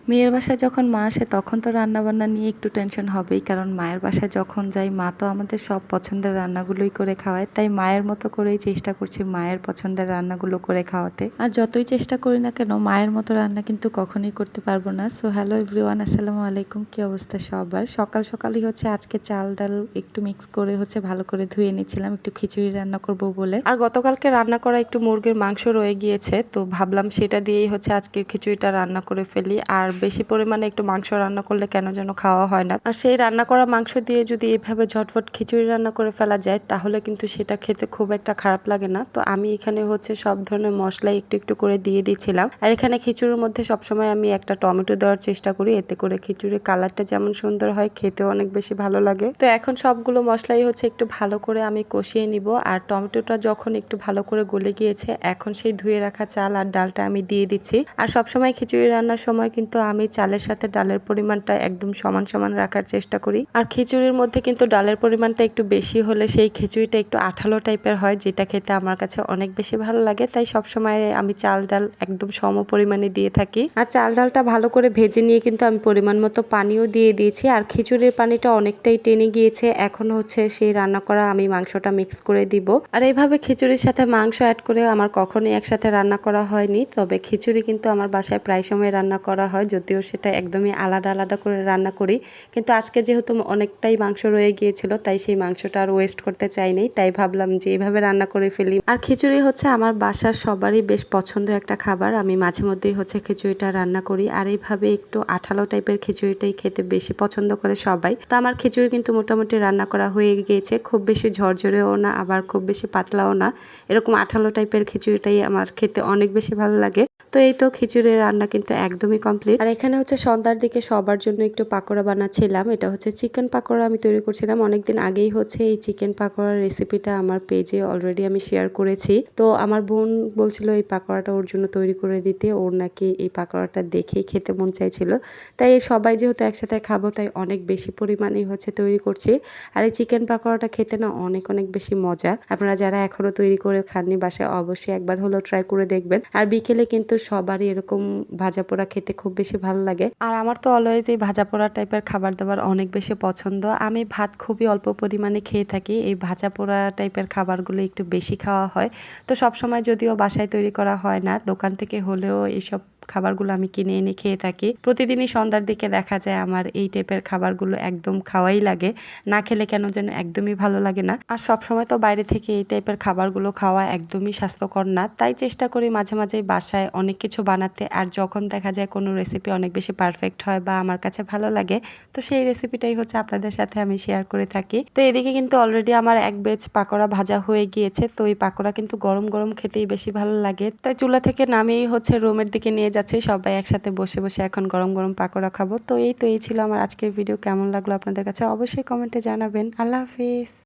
মেয়ের বাসায় যখন মা আসে তখন তো রান্নাবান্না নিয়ে একটু টেনশন হবেই, কারণ মায়ের বাসায় যখন যাই মা তো আমাদের সব পছন্দের রান্নাগুলোই করে খাওয়ায়। তাই মায়ের মতো করেই চেষ্টা করছি মায়ের পছন্দের রান্নাগুলো করে খাওয়াতে। আর যতই চেষ্টা করি না কেন মায়ের মতো রান্না কিন্তু কখনোই করতে পারবো না। সো হ্যালো এভরিওয়ান, আসসালামু আলাইকুম। কি অবস্থা সবার? সকাল সকালই হচ্ছে আজকে চাল ডাল একটু মিক্স করে হচ্ছে ভালো করে ধুয়ে নিচ্ছিলাম একটু খিচুড়ি রান্না করব বলে। আর গতকালকে রান্না করা একটু মুরগির মাংস রয়ে গিয়েছে, তো ভাবলাম সেটা দিয়েই হচ্ছে আজকে খিচুড়িটা রান্না করে ফেলি। আর বেশি পরিমাণে একটু মাংস রান্না করলে কেন যেন খাওয়া হয় না। আর সেই রান্না করা মাংস দিয়ে যদি এভাবে ঝটফট খিচুড়ি রান্না করে ফেলা যায় তাহলে কিন্তু সেটা খেতে খুব একটা খারাপ লাগে না। তো আমি এখানে হচ্ছে সব ধরনের মশলা একটু একটু করে দিয়ে দিচ্ছিলাম। আর এখানে খিচুড়ির মধ্যে সবসময় আমি একটা টমেটো দেওয়ার চেষ্টা করি, এতে করে খিচুড়ির কালারটা যেমন সুন্দর হয় খেতেও অনেক বেশি ভালো লাগে। তো এখন সবগুলো মশলাই হচ্ছে একটু ভালো করে আমি কষিয়ে নিব। আর টমেটোটা যখন একটু ভালো করে গলে গিয়েছে এখন সেই ধুয়ে রাখা চাল আর ডালটা আমি দিয়ে দিচ্ছি। আর সবসময় খিচুড়ি রান্নার সময় কিন্তু আমি চালের সাথে ডালের পরিমাণটা একদম সমান সমান রাখার চেষ্টা করি। আর খিচুড়ির মধ্যে কিন্তু ডালের পরিমাণটা একটু বেশি হলে সেই খিচুড়িটা একটু আঠালো টাইপের হয়, যেটা খেতে আমার কাছে অনেক বেশি ভালো লাগে। তাই সবসময় আমি চাল ডাল একদম সম পরিমাণে দিয়ে থাকি। আর চাল ডালটা ভালো করে ভেজে নিয়ে কিন্তু আমি পরিমাণ মতো পানিও দিয়ে দিয়েছি। আর খিচুড়ির পানিটা অনেকটাই টেনে গিয়েছে, এখন হচ্ছে সেই রান্না করা আমি মাংসটা মিক্স করে দিব। আর এইভাবে খিচুড়ির সাথে মাংস অ্যাড করে আমার কখনোই একসাথে রান্না করা হয়নি, তবে খিচুড়ি কিন্তু আমার বাসায় প্রায় সময় রান্না করা হয়, যদিও সেটা একদমই আলাদা আলাদা করে রান্না করি। কিন্তু আজকে যেহেতু অনেকটাই মাংস রয়ে গিয়েছিল তাই সেই মাংসটা আর ওয়েস্ট করতে চাইনি, তাই ভাবলাম যে এইভাবে রান্না করে ফেলি। আর খিচুড়ি হচ্ছে আমার বাসার সবারই বেশ পছন্দের একটা খাবার, আমি মাঝে মধ্যেই হচ্ছে খিচুড়িটা রান্না করি। আর এইভাবে একটু আঠালো টাইপের খিচুড়িটাই খেতে বেশি পছন্দ করে সবাই। তো আমার খিচুড়ি কিন্তু মোটামুটি রান্না করা হয়ে গিয়েছে, খুব বেশি ঝরঝরেও না আবার খুব বেশি পাতলাও না, এরকম আঠালো টাইপের খিচুড়িটাই আমার খেতে অনেক বেশি ভালো লাগে। তো এই তো খিচুড়ির রান্না কিন্তু একদমই কমপ্লিট। আর এখানে হচ্ছে সন্ধ্যার দিকে সবার জন্য একটু পাকোড়া বানাচ্ছিলাম, এটা হচ্ছে চিকেন পাকোড়া আমি তৈরি করছিলাম। অনেকদিন আগেই হচ্ছে এই চিকেন পাকোড়ার রেসিপিটা আমার পেজে অলরেডি আমি শেয়ার করেছি। তো আমার বোন বলছিল এই পাকোড়াটা ওর জন্য তৈরি করে দিতে, ওর নাকি এই পাকোড়াটা দেখেই খেতে মন চাইছিল। তাই সবাই যেহেতু একসাথে খাবো তাই অনেক বেশি পরিমাণেই হচ্ছে তৈরি করছি। আর এই চিকেন পাকোড়াটা খেতে না অনেক অনেক বেশি মজা। আপনারা যারা এখনো তৈরি করে খাননি বাসায় অবশ্যই একবার হলেও ট্রাই করে দেখবেন। আর বিকেলে কিন্তু সবারই এরকম ভাজা পোড়া খেতে খুব বেশি ভালো লাগে। আর আমার তো অলওয়েজ এই ভাজা পোড়া টাইপের খাবার দাবার অনেক বেশি পছন্দ। আমি ভাত খুবই অল্প পরিমাণে খেয়ে থাকি, এই ভাজা পোড়া টাইপের খাবারগুলো একটু বেশি খাওয়া হয়। তো সবসময় যদিও বাসায় তৈরি করা হয় না, দোকান থেকে হলেও এইসব খাবারগুলো আমি কিনে এনে খেয়ে থাকি। প্রতিদিনই সন্ধ্যার দিকে দেখা যায় আমার এই টাইপের খাবারগুলো একদম খাওয়াই লাগে, না খেলে কেন যেন একদমই ভালো লাগে না। আর সবসময় তো বাইরে থেকে এই টাইপের খাবারগুলো খাওয়া একদমই স্বাস্থ্যকর না, তাই চেষ্টা করি মাঝে মাঝে বাসায় অনেক কিছু বানাতে। আর যখন দেখা যায় কোনো রেসিপি অনেক বেশি পারফেক্ট হয় বা আমার কাছে ভালো লাগে, তো সেই রেসিপিটাই হচ্ছে আপনাদের সাথে আমি শেয়ার করে থাকি। তো এদিকে কিন্তু অলরেডি আমার এক বেচ পাকোড়া ভাজা হয়ে গিয়েছে। তো এই পাকোড়া কিন্তু গরম গরম খেতেই বেশি ভালো লাগে, তাই চুলা থেকে নামিয়েই হচ্ছে রুমের দিকে নিয়ে যাচ্ছি, সবাই একসাথে বসে বসে এখন গরম গরম পাকোড়া খাবো। তো এই ছিল আমার আজকের ভিডিও। কেমন লাগলো আপনাদের কাছে অবশ্যই কমেন্টে জানাবেন। আল্লাহ হাফিজ।